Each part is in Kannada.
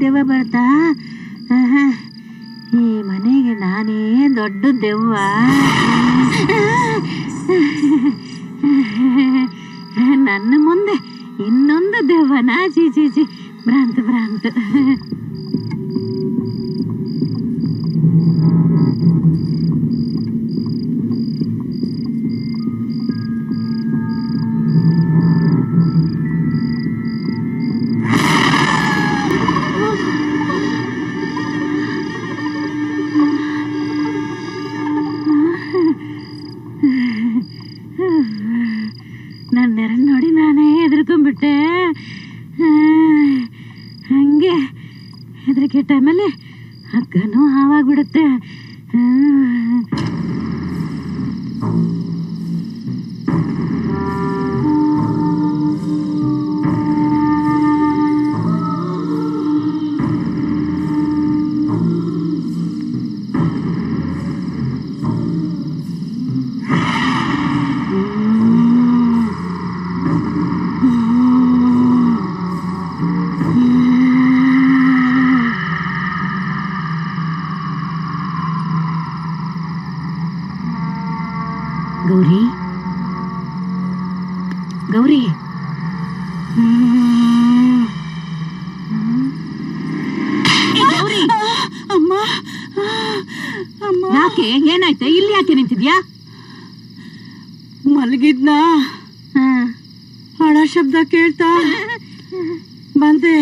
ದೆವ್ವ ಬರ್ತಾ ಈ ಮನೆಗೆ ನಾನೇ ದೊಡ್ಡ ದೆವ್ವ. ನನ್ನ ಮುಂದೆ ಇನ್ನೊಂದು ದೆವ್ವನಾ? ಚೀ ಚೀ ಚಿ, ಭ್ರಾಂತ ಭ್ರಾಂತ. ನನ್ನೆರಡು ನೋಡಿ ನಾನೇ ಹೆದರ್ಕೊಂಡ್ಬಿಟ್ಟೆ. ಹಂಗೆ ಹೆದರಿಕೆ ಟೈಮಲ್ಲಿ ಹಗ್ಗನೂ ಹಾವಾಗ್ಬಿಡುತ್ತೆ. ಗೌರಿ, ಗೌರಿ, ಗೌರಿ, ಅಮ್ಮ ಅಮ್ಮ, ಯಾಕೆ? ಏನಾಯ್ತು? ಇಲ್ಲಿ ಯಾಕೆ ನಿಂತಿದ್ಯಾ? ಮಲಗಿದ್ನ, ಹಣ ಶಬ್ದ ಕೇಳ್ತಾ ಬಂದೆ.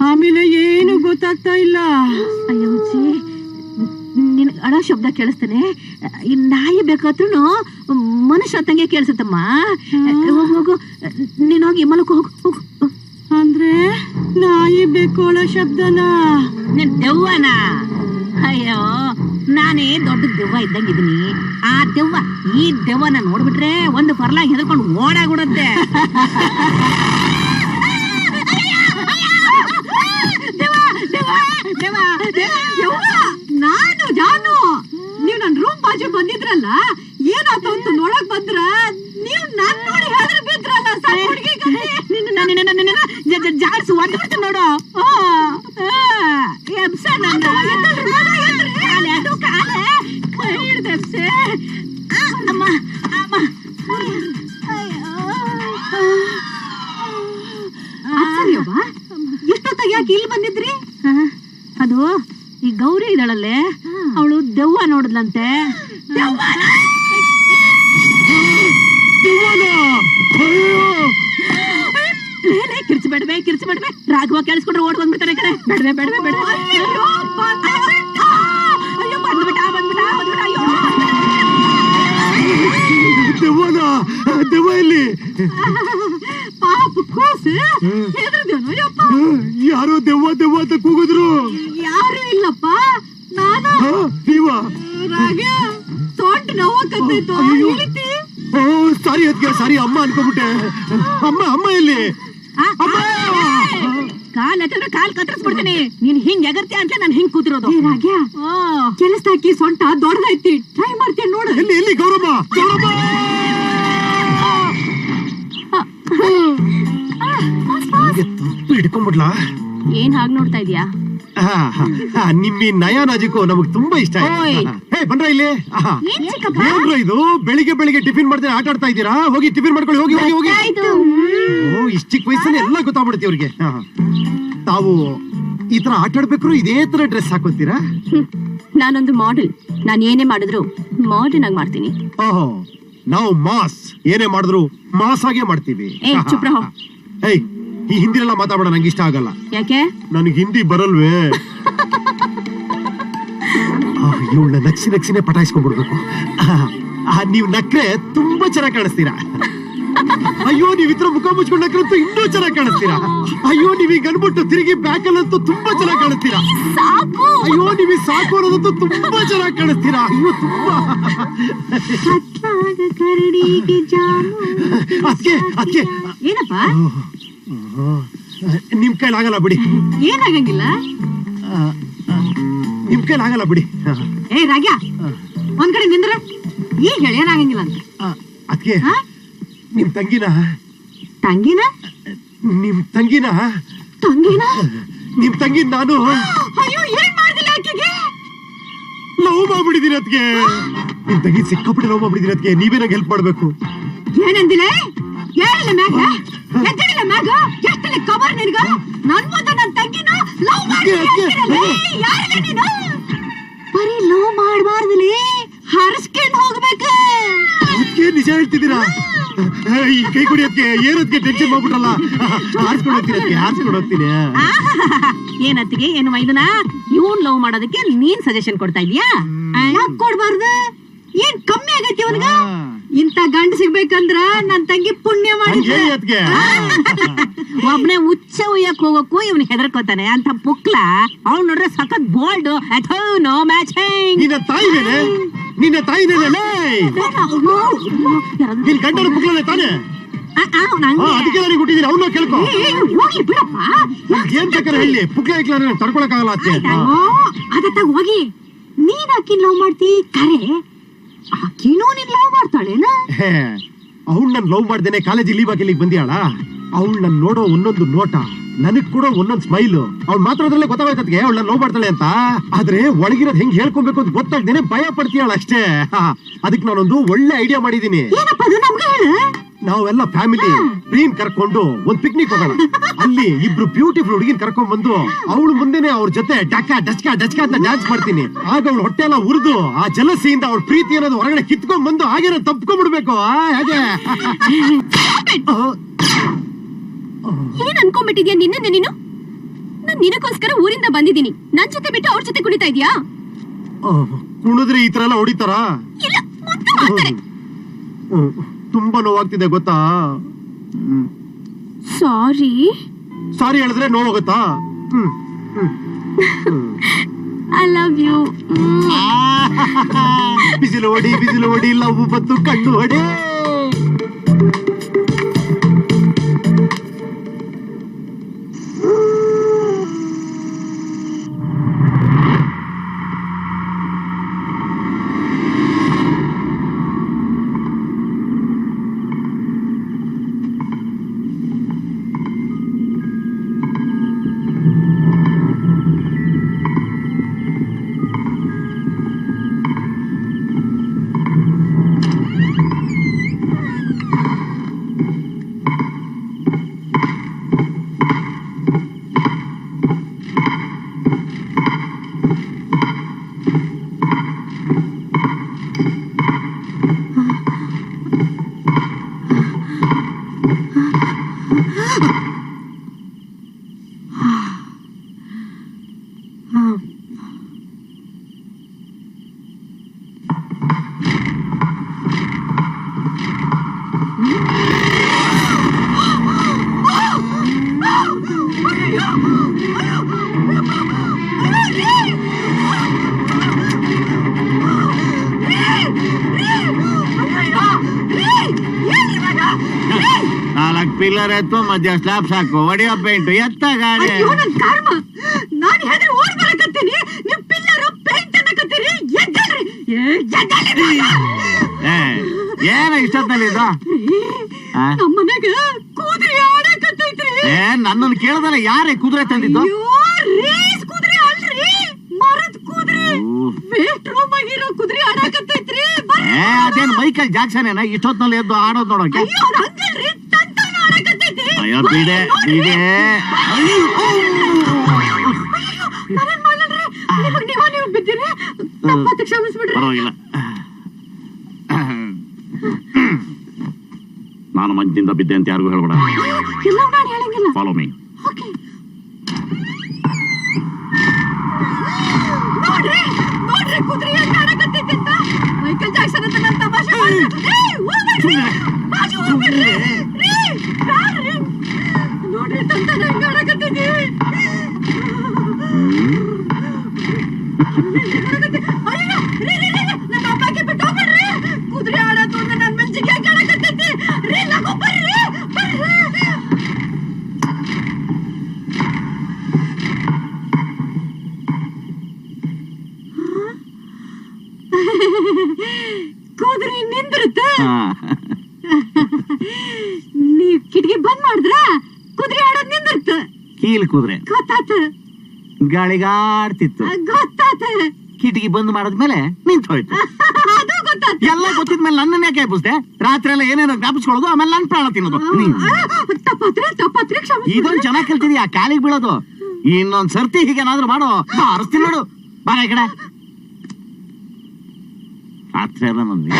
ಆಮೇಲೆ ಏನು ಗೊತ್ತಾಗ್ತಾ ಇಲ್ಲ. ಅಯ್ಯೋ ಚಿ, ನಿನ್ ಅಳ ಶಬ್ದ ಕೇಳಿಸ್ತಾನೆ. ನಾಯಿ ಬೇಕಾದ್ರೂ ಮನುಷ್ಯ ತಂಗೆ ಕೇಳಿಸುತ್ತಮ್ಮ. ಹೋಗು, ನೀನ್ ಹೋಗಿ ಮಲಕು, ಹೋಗು ಹೋಗು. ಅಂದ್ರೆ ನಾಯಿ ಬೇಕೋಳ ಶಬ್ದನ? ನಿನ್ ದೆವ್ವನ? ಅಯ್ಯೋ, ನಾನೇ ದೊಡ್ಡ ದೆವ್ವ ಇದ್ದಂಗಿದ್ದೀನಿ. ಆ ದೆವ್ವ ಈ ದೆವ್ವನ ನೋಡ್ಬಿಟ್ರೆ ಒಂದು ಪರ್ಲಾಗಿ ಹೆದರ್ಕೊಂಡು ಓಡಾಗ್ಬಿಡುತ್ತೆ. ನಾನು ನೀವ್ ನನ್ ರೂಮ್ ಬಾಜು ಬಂದಿದ್ರಲ್ಲ, ಏನಾಯ್ತು ಅಂತ ನೋಡಕ್ ಬಂದ್ರ ನೀವ್ ನನ್ ನೋಡಿ ಹೆದರ್ ಬಿದ್ರಲ್ಲ. ಜಾಡ್ಸು ಒದ್ದು ನೋಡು. ಎಷ್ಟೊತ್ತಾಗ ಯಾಕೆ ಇಲ್ಲಿ ಬಂದಿದ್ರಿ? ಅದು ಈ ಗೌರಿ ಇದ್ದಾಳಲ್ಲೇ, ಅವಳು ದೆವ್ವ ನೋಡಿದ್ಲಂತೆ. ಕಿರ್ಚ್ಬೇಡ್ವೆ, ಕಿರ್ಚ್ಬೇಡ್ವೆ. ರಾಘವ ಕೇಳಿಸ್ಕೊಂಡ್ರೆ ಓಡ್ ಬಂದ್ಬಿಡ್ತಾರೆ ಕಡೆ. ಬೇಡವೆ ಬೇಡವೆ ಬೇಡವೆ. ಅಯ್ಯೋ ಬಂದ್ಬಿಟ್ಟ ಬಂದ್ಬಿಟ್ಟ ಬಂದ್ಬಿಟ್ಟ. ಅಯ್ಯೋ ದೆವ್ವ ಇಲ್ಲಿ. ಪಾಪ ಕೂಸು ಹೆದರ್ದೇನೋ ಯಪ್ಪ. ಯಾರೋ ದೆವ್ವ ದೆವ್ವ ಅಂತ ಕೂಗಿದ್ರು. ಯಾರು ಇಲ್ಲಪ್ಪ, ನಾನು. ನೀವ? ರಾಗ ಸೊಂಟು ನೋವಕತ್ತೈತು. ಸಾರಿ ಅದ್ಗೆ, ಸಾರಿ ಅಮ್ಮ ಅನ್ಕೋಬಿಟ್ಟೆ. ಅಮ್ಮ ಅಮ್ಮ ಎಲ್ಲಿ? ಕಾಲ್ ಹತ್ತಿದ್ರೆ ಕಾಲ್ ಕತ್ತರಿಸ್ಬಿಡ್ತೀನಿ. ನೀನ್ ಹಿಂಗ್ ಎಗರ್ತೀಯ ಅಂತ ನಾನು ಹಿಂಗ್ ಕೂತಿರೋದು. ರಾಗ್ಯ, ಕೆಲಸ ಹಾಕಿ ಸೊಂಟ ದೊಡ್ಡದೈತಿ, ಟ್ರೈ ಮಾಡ್ತೀನಿ ನೋಡು. ಎಲ್ಲಿ ಎಲ್ಲಿ? ಗೌರಮ್ಮ, ಗೌರಮ್ಮ ತಪ್ಪು ಹಿಡ್ಕೊಂಡ್ಬಿಡ್ಲಾ? ಏನ್ ಹಾಗೆ ನೋಡ್ತಾ ಇದೀಯಾ? ನಿಮ್ಮಿ ನಯಾನಾಜಿಕೋ ನಮಗ್ ತುಂಬಾ ಇಷ್ಟ. ಹೇ ಬನ್ರ ಇಲ್ಲಿ. ಏನ್ರ ಇದು? ಬೆಳಿಗ್ಗೆ ಬೆಳಿಗ್ಗೆ ಟಿಫಿನ್ ಮಾಡ್ತೀನಿ ಆಟ ಆಡ್ತಾ ಇದ್ದೀರಾ? ಹೋಗಿ ಟಿಫಿನ್ ಮಾಡ್ಕೊಳ್ಳಿ, ಹೋಗಿ ಹೋಗಿ ಹೋಗಿ. ಇಷ್ಟ ಚಿಕ್ಕ ವಯಸ್ಸಲ್ಲಿ ಎಲ್ಲ ಗೊತ್ತಾಗ್ಬಿಡುತ್ತೆ ಅವ್ರಿಗೆ. ತಾವು ಈ ತರ ಆಟ ಆಡ್ಬೇಕ್ರು ಇದೇ ತರ ಡ್ರೆಸ್ ಹಾಕೋತೀರಾ? ನಾನೊಂದು ಮಾಡೆಲ್. ನಾನು ಏನೇ ಮಾಡಿದ್ರು ಮಾಡರ್ನ್ ಆಗಿ ಮಾಡ್ತೀನಿ. ಓಹೋ, ನಾವು ಮಾಸ್. ಏನೇ ಮಾಡಿದ್ರು ಮಾಸ್ ಆಗೇ ಮಾಡ್ತೀವಿ. ಚುಪ್ ರಹೋ. ಏಯ್, ಈ ಹಿಂದಿಲೆಲ್ಲ ಮಾತಾಡೋಣ ನಂಗೆ ಇಷ್ಟ ಆಗಲ್ಲ. ಯಾಕೆ? ನನಗೆ ಹಿಂದಿ ಬರಲ್ವೇ. ಇವಳನ್ನ ನಕ್ಸಿನೇ ಪಟಾಯಿಸ್ಕೊಂಡ್ಬಿಡ್ಬೇಕು. ನೀವ್ ನಕ್ರೆ ತುಂಬಾ ಚೆನ್ನಾಗಿ ಕಾಣಿಸ್ತೀರಾ. ಅಯ್ಯೋ ನೀವ್ ಇತರ ಮುಖ ಮುಚ್ಕೊಂಡು ನಕ್ರಂತೂ ಇನ್ನೂ ಚೆನ್ನಾಗಿ ಕಾಣಿಸ್ತೀರಾ. ಅಯ್ಯೋ ನೀವ್ ಈಗ ಅನ್ಬಿಟ್ಟು ತಿರುಗಿ ಬ್ಯಾಕಲ್ಲಂತೂ ತುಂಬಾ ಚೆನ್ನಾಗಿ ಕಾಣಿಸ್ತೀರಾ. ಅಯ್ಯೋ ನೀವ್ ಸಾಕು ಅನ್ನೋದಂತೂ ತುಂಬಾ ಚೆನ್ನಾಗಿ ಕಾಣಿಸ್ತೀರಾ. ಅಯ್ಯೋ ತುಂಬಾ. ಅದಕ್ಕೆ ಏನಪ್ಪ? ನಿಮ್ ಕೈಲಾಗಲ್ಲ ಬಿಡಿ. ಏನಾಗಂಗಿಲ್ಲ. ನಿಮ್ ಕೈಲಾಗಲ್ಲ ಬಿಡಿ. ಏ ರಾಗ್ಯ, ಒಂದ್ ಕಡೆ ನಿಂದ್ರ. ಈಗ ಹೇಳಿ ಏನಾಗಂಗಿಲ್ಲ ಅಂತ. ಅದಕ್ಕೆ ನಿಮ್ ತಂಗಿನ ತಂಗಿನ ನಿಮ್ ತಂಗಿನ ನಾನು ಅಯ್ಯೋ ಏನ್ ಮಾಡ್ದಿಲ್ಲ ಆಕೆಗೆ. ಲವ್ ಮಾಡ್ಬಿಟ್ಟಿದೀನಿ ಅದಕ್ಕೆ. ನಿಮ್ ತಂಗಿ ಸಿಕ್ಕಾಪಟ್ಟೆ ಲವ್ ಮಾಡ್ಬಿಟ್ಟಿದೀನಿ ಅದಕ್ಕೆ. ನೀವೇ ನಂಗೆ ಹೆಲ್ಪ್ ಮಾಡ್ಬೇಕು. ಏನಂದಿಲ್ಲ? ಹೇಳಿಲ್ಲ ಮ್ಯಾಗ ಎದ್ದಳಿಲ್ಲ ಮ್ಯಾಗ. ಎಷ್ಟಲ್ಲಿ ಕವರ್ ನಿನ್ಗ? ನನ್ ಮುಂದೆ ನನ್ ತಂಗಿನ ಲವ್ ಮಾಡಿ ಯಾರಿಲ್ಲ ನೀನು? ಬರೀ ಲವ್ ಮಾಡ್ಬಾರ್ದಲ್ಲಿ ಹರಸ್ಕೊಂಡ್ ಹೋಗ್ಬೇಕು. ಅದಕ್ಕೆ ನಿಜ ಹೇಳ್ತಿದ್ದೀರಾ? ಈ ಕೈ ಕೊಡಿ ಅದಕ್ಕೆ. ಏನದಕ್ಕೆ ಟೆನ್ಷನ್ ಮಾಡ್ಬಿಟ್ರಲ್ಲ. ಆರ್ಸ್ಕೊಂಡು ಹೋಗ್ತೀನಿ. ಏನತ್ತಿಗೆ ಏನು ಮೈದನ ಇವನ್ ಲವ್ ಮಾಡೋದಕ್ಕೆ ನೀನ್ ಸಜೆಷನ್ ಕೊಡ್ತಾ ಇದೀಯಾ? ಯಾಕೆ ಕೊಡ್ಬಾರ್ದು? ಏನ್ ಕಮ್ಮಿ ಆಗೈತಿ ಅವನ್ಗ? ಇಂತ ಗಂಡ ಸಿಗ್ಬೇಕಂದ್ರ ನನ್ ತಂಗಿ ಪುಣ್ಯ ಮಾಡಿದ್ರೆ. ಒಬ್ನೇ ಉಚ್ಚ ಉಯ್ಯಕ್ ಹೋಗಕ್ಕೂ ಇವನ್ ಹೆದರ್ಕೋತಾನೆ. ಅಂತ ಪುಕ್ಲ ಅವ್ನು ನೋಡ್ರೆ ಸಖತ್ ಬೋಲ್ಡ್. No matching. ನಿನ್ನ ತಾಯಿನೇನೆ ನಿನ್ ಗಂಡನ ಪುಕ್ಲನೆ ತಾನೆ. ಅದಕ್ಕೆಲ್ಲ ನೀವು ಹುಟ್ಟಿದೀನಿ. ಅವನ್ನ ಕೇಳ್ಕೊ. ಹೋಗಿ ಬಿಡಪ್ಪ. ಏನ್ ಬೇಕಾದ್ರೆ ಹೇಳಿ. ಪುಕ್ಲ ಇಕ್ಲ ತಡ್ಕೊಳಕ್ಕಾಗಲ್ಲ ಅತ್ತೆ. ಅದತ್ತಾಗ ಹೋಗಿ ನೀನ್ ಆಕಿನ್ ಲವ್ ಮಾಡ್ತಿ ಕರೆ. ಆಕಿನೂ ನೀನ್ ಲವ್ ಮಾಡ್ತಾಳೇನ? ಅವ್ಳು ನನ್ ಲವ್ ಮಾಡ್ದೇನೆ ಕಾಲೇಜ್ ಲೀವ್ ಆಗಿ ಇಲ್ಲಿಗೆ ಬಂದಿಯಾಳ. ಅವ್ಳು ನನ್ ನೋಡೋ ಒಂದೊಂದು ನೋಟ, ನನಗ್ ಕೂಡ ಒಂದೊಂದ್ ಸ್ಮೈಲು, ಅವ್ಳು ಮಾತಾಡೋದ್ರಲ್ಲೇ ಗೊತ್ತಾಗತ್ತೆ ಅವಳು ನನ್ ಲವ್ ಮಾಡ್ತಾಳೆ ಅಂತ. ಆದ್ರೆ ಒಳಗಿರೋದ್ ಹೆಂಗ್ ಹೇಳ್ಕೊಬೇಕು ಅಂತ ಗೊತ್ತಾಗ್ದೇನೆ ಭಯ ಪಡ್ತೀಯಾಳ ಅಷ್ಟೇ. ಅದಕ್ಕೆ ನಾನೊಂದು ಒಳ್ಳೆ ಐಡಿಯಾ ಮಾಡಿದೀನಿ. ಏನಪ್ಪ ಅದು? ನಮ್ಗೆ ಹೇಳು. ನಾವೆಲ್ಲ ಫ್ಯಾಮಿಲಿ ಪ್ರೀನ್ ಕರ್ಕೊಂಡು ಒಂದ್ ಪಿಕ್ನಿಕ್ ಹೋಗೋಣ. ಅಲ್ಲಿ ಇಬ್ರು ಬ್ಯೂಟಿಫುಲ್ ಹುಡುಗಿನ ಕರ್ಕೊಂಡ್ ಬಂದು ಅವಳು ಮುಂದೆನೆ ಅವ್ರ ಜೊತೆ ಡಕ್ಕ ಡಚ್ಕಾ ಡಚ್ಕಾ ಅಂತ ಡ್ಯಾನ್ಸ್ ಮಾಡ್ತೀನಿ. ಆಗ ಅವಳು ಹೊಟ್ಟೆ ಎಲ್ಲ ಉರಿದು ಆ ಜಲಸಿಯಿಂದ ಅವಳ ಪ್ರೀತಿ ಅನ್ನೋದು ಹೊರಗಡೆ ಕಿತ್ಕೊಂಡ್ ಬಂದು ಹಾಗೇನ ತಪ್ಕೊಂಡ್ಬಿಡ್ಬೇಕು. ಹಾಗೆ ಏನ್ ಅನ್ಕೊಂಡ್ಬಿಟ್ಟಿದ್ಯಾ ನೀನು? ನಾನ್ ನಿನಗೋಸ್ಕರ ಊರಿಂದ ಬಂದಿದ್ದೀನಿ. ನನ್ ಜೊತೆ ಬಿಟ್ಟು ಅವ್ರ ಜೊತೆ ಕುಣಿತಾ ಇದ್ಯಾ? ಕುಣಿದ್ರೆ ಈ ತರ ಎಲ್ಲ ಹೊಡಿತಾರ? ಇಲ್ಲ, ಮುದ್ದು ಮಾಡ್ತಾರೆ. ತುಂಬಾ ನೋವಾಗ್ತಿದೆ ಗೊತ್ತಾ? ಸಾರಿ ಹೇಳಿದ್ರೆ ನೋವಾಗುತ್ತಾ? I love you. ಬಿಸಿಲು ಹೊಡಿ ಲವ್ ಬಂತು ಕಣ್ಣು ಹೊಡಿ. ಪಿಲ್ಲರ್ ಎತ್ತು ಮಧ್ಯ ಸ್ಲಾಬ್ ಸಾಕು ಒಡೆಯೋ ಪೇಂಟು ಎತ್ತ ಗಾಡಿ. ನಾನು ಹೆದರಿ ಓಡ್ ಬರಕತ್ತೀನಿ. ನೀವು ಪಿಲ್ಲರ್ ಪೇಂಟ್ ಅನ್ನಕತ್ತೀರಿ. ಏನ ಇಷ್ಟೊತ್ತಲ್ಲಿ ಇದು? ನಮ್ಮ ಮನೆಗ ಕುದುರೆ ಆಡಕತ್ತೈತ್ರಿ. ನನ್ನನ್ನು ಕೇಳ್ದಾನೆ ಯಾರೇ ಕುದುರೆ ತಂದಿದ್ದು? ರೇಸ್ ಕುದುರೆ ಅಲ್ರಿ, ಮರದ ಕುದುರೆ. ವೇಸ್ಟ್ ರೂಮ್ ಆಗಿರೋ ಕುದುರೆ ಆಡಕತ್ತೈತ್ರಿ. ಅದೇನ್ ಮೈಕಲ್ ಜಾಕ್ಸನ್ ಏನ ಇಷ್ಟೊತ್ನಲ್ಲಿ ಎದ್ದು ಆಡೋದ್ ನೋಡೋಕೆ? ಅಯ್ಯೋ ಬಿಡೆ ಬಿಡೆ. ಪರವಾಗಿಲ್ಲ, ನಾನು ಮಂಚಿಂದ ಬಿದ್ದೆ ಅಂತ ಯಾರಿಗೂ ಹೇಳ್ಬೇಡ. ನಾನು ಹೇಳಂಗಿಲ್ಲ. Follow me. ಓಕೆ. ನೋಡ್ರಿ ಕುದುರೆ ಹೆಂಗ್ ಆಡಕತ್ತೈತಿ ಅಂತ. ಮೈಕಲ್ ಜಾಕ್ಸನ್ ಅಂತ ನನ್ನ ತಮಾಷೆ ಮಾಡ್ತಾರೆ. ಹೋಗ್ಬೇಡ್ರಿ, ಬಾಜು ಹೋಗ್ಬೇಡ್ರಿ. ನೋಡ್ರಿ ತಂತಾನೆ ಹೆಂಗ್ ಆಡಕತ್ತೈತಿ. ನನ್ನ ಅಪ್ಪಗೆ ಬಿಟ್ಟು ಹೋಗ್ಬೇಡ್ರಿ. ಕುದುರೆ ಆಡೋದು ಅಂದ್ರೆ ನನ್ನ ಮೆಲ್ಚಿಗೆ ಹೆಂಗ್ ಆಡಕತ್ತೈತಿ. ರೀ ಲಗು ಬರ್ರಿ. ಕುದುರೆ ನಿಂದಿರುತ್ತೆ. ನೀವ್ ಕಿಟಕಿ ಬಂದ್ ಮಾಡಿದ್ರ ಕುದುರೆ ಆಡೋದ್ ನಿಂದಿರುತ್ತೆ. ಕೀಲ್ ಕುದುರೆ ಗೊತ್ತಾತ ಗಾಳಿಗಾಡ್ತಿತ್ತು. ಗೊತ್ತಾತ. ಕಿಟಕಿ ಬಂದ್ ಮಾಡದ್ಮೇಲೆ ನಿಂತು ಹೋಯ್ತು. ಅದು ಗೊತ್ತಾತ. ಎಲ್ಲ ಗೊತ್ತಿದ್ಮೇಲೆ ನನ್ನನ್ನ ಯಾಕೆ ಎಬ್ಬಿಸ್ದೆ? ರಾತ್ರಿ ಎಲ್ಲ ಏನೇನೋ ಜ್ಞಾಪಿಸ್ಕೊಳ್ಳೋದು, ಆಮೇಲೆ ನನ್ ಪ್ರಾಣ ತಿನ್ನೋದು. ತಪ್ಪತ್ರೆ ಕ್ಷಮಿಸಿ. ಇದೊಂದು ಚೆನ್ನಾಗಿ ಕಲ್ತಿದ್ಯಾ, ಕಾಲಿಗೆ ಬೀಳೋದು. ಇನ್ನೊಂದ್ ಸರ್ತಿ ಹೀಗೇನಾದ್ರೂ ಮಾಡೋ, ಬಾರಿಸ್ತೀನಿ ನೋಡು. ಬಾರ ಈ ಕಡೆ. ರಾತ್ರಿ ಎಲ್ಲ ನಂದಿ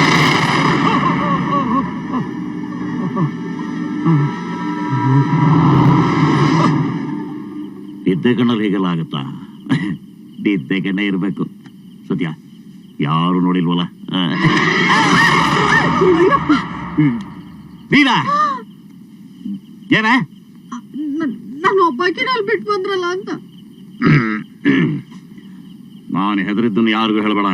ನಿದ್ದೆ ಕಣ್ಣಲ್ಲಿ ಹೀಗೆಲ್ಲ ಆಗುತ್ತಾ? ನಿದ್ದೆ ಕಣ್ಣ ಇರ್ಬೇಕು. ಸತ್ಯ ಯಾರು ನೋಡಿಲ್ವಲ್ಲ? ನೀನಾ ಏನ? ನಾನು ಒಬ್ಬಾಕಿ ಅಲ್ಲಿ ಬಿಟ್ಟು ಬಂದ್ರಲ್ಲ ಅಂತ. ನಾನು ಹೆದರಿದ್ದನ್ನು ಯಾರಿಗೂ ಹೇಳಬೇಡ.